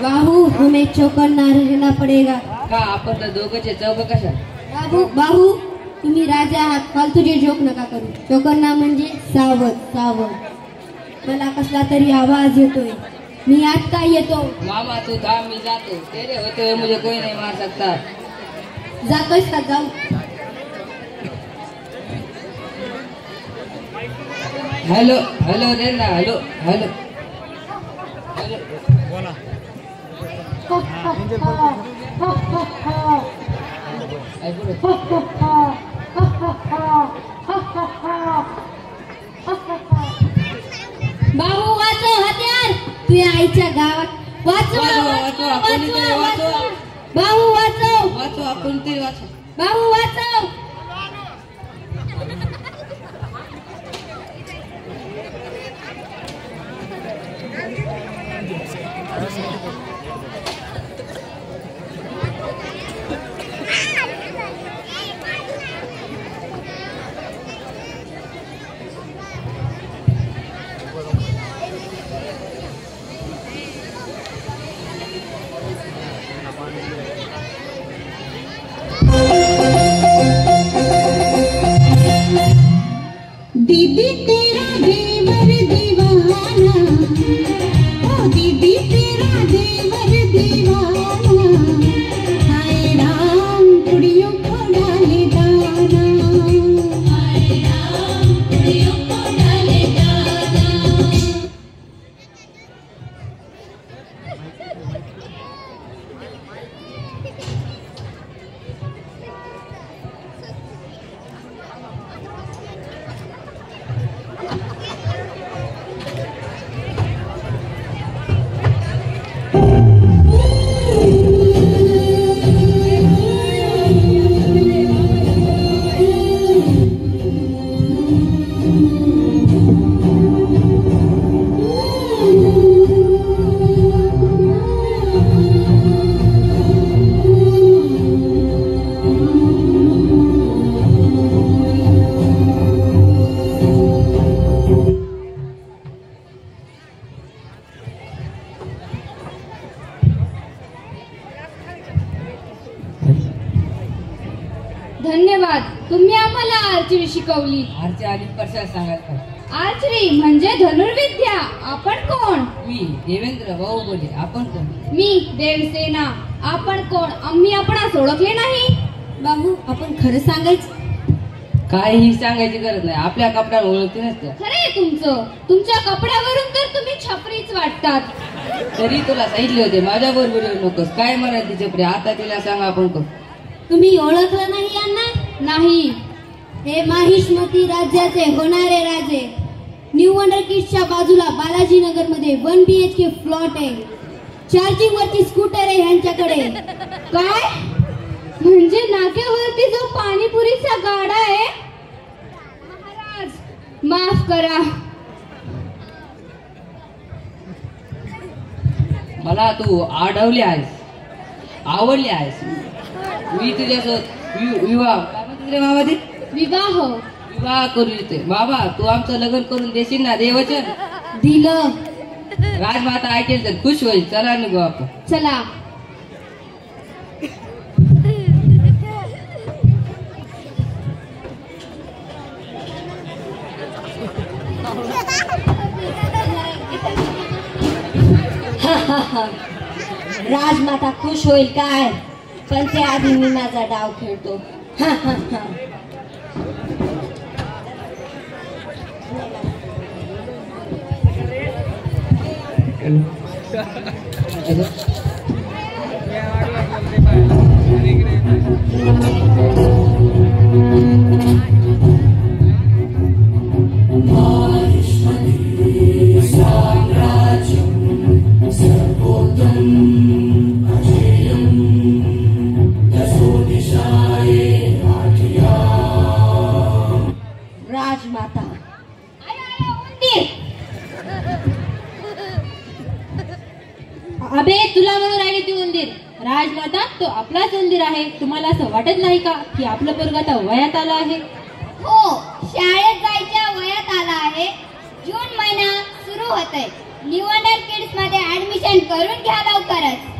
बाहू हमें चौकन्ना रहना पडेगा. का आपण तर दोघंचे चौघ कशा? बाहू तुम्ही राजा आहात, फालतूचे जोक नका करू. चौकन्ना म्हणजे सावध सावध. मला कसला तरी आवाज येतोय. मी आत काय येतो? मामा तू थांब, मी जातो. तेरे होते हुए मुझे कोई नहीं मार सकता. जातोयस का? जाऊ. हॅलो हॅलो रे ना, हॅलो हॅलो हॅलो बोला. बाहू वाचव हत्यार. तुझ्या आईच्या गावात वाचवा. बाहू वाचव. वाचो आपण तरी वाचो. बाहू वाचव. दीदी तेरा देवर दीवाना, ओ दीदी तेरा देवर दीवाना, हाय राम कुड़ियों को डाले दाना, हाय राम कुड़ियों को डाले दाना. धन्यवाद, तुम्ही आम्हाला आर्चरी शिकवली. आरच्या आधी कशाला सांगायचं? आर्चरी म्हणजे धनुर्विद्या. आपण कोण? मी देवेंद्र बाहुबली. आपण कोण? मी देवसेना. आपण कोण? आम्ही आपणास ओळखले नाही. बाहू आपण खरं सांगायचं. काहीही सांगायची गरज नाही. आपल्या कपड्याला ओळखते नसते. खरे तुमचं. तुमच्या कपड्यावरून तर तुम्ही छपरीच वाटतात. तरी तुला सांगितले होते माझ्या बरोबर येऊ नकोस. काय म्हणाल तिचे प्रिय? आता तिला सांगा आपण कोण. तुम्ही ओळखलं नाही यांना? नाही. हे माहिष्मती राज्याचे होणारे राजे. न्यू वंडर किड्सच्या बाजूला बालाजी नगर मध्ये 1 BHK फ्लॉट आहे. चार्जिंग वरती स्कूटर आहे ह्यांच्याकडे. काय म्हणजे नाक्यावरती जो पाणीपुरीचा गाडा आहे? महाराज माफ करा. मला तू आढवली आहेस, आवडली आहेस. मी तुझ्यासोबत विवाह काय म्हणते रे मामा ते? विवाह करू येते. बाबा तू आमचं लग्न करून देशील ना? देवचन दिलं. राजमाता ऐकेल तर खुश होईल. चला निघू आपण. चला. राजमाता खुश होईल काय? पण त्याआधी मी माझा डाव खेळतो. राजमाता अबे तुला म्हणून राहिली ती उंदीर. राजमाता तो आपलाच उंदीर आहे. तुम्हाला असं वाटत नाही का की आपलं पोरग आता वयात आलं आहे? हो, शाळेत जायच्या वयात आला आहे. जून महिना सुरू होत आहे. न्यू वंडर किड्स मध्ये ऍडमिशन करून घ्या लवकरच.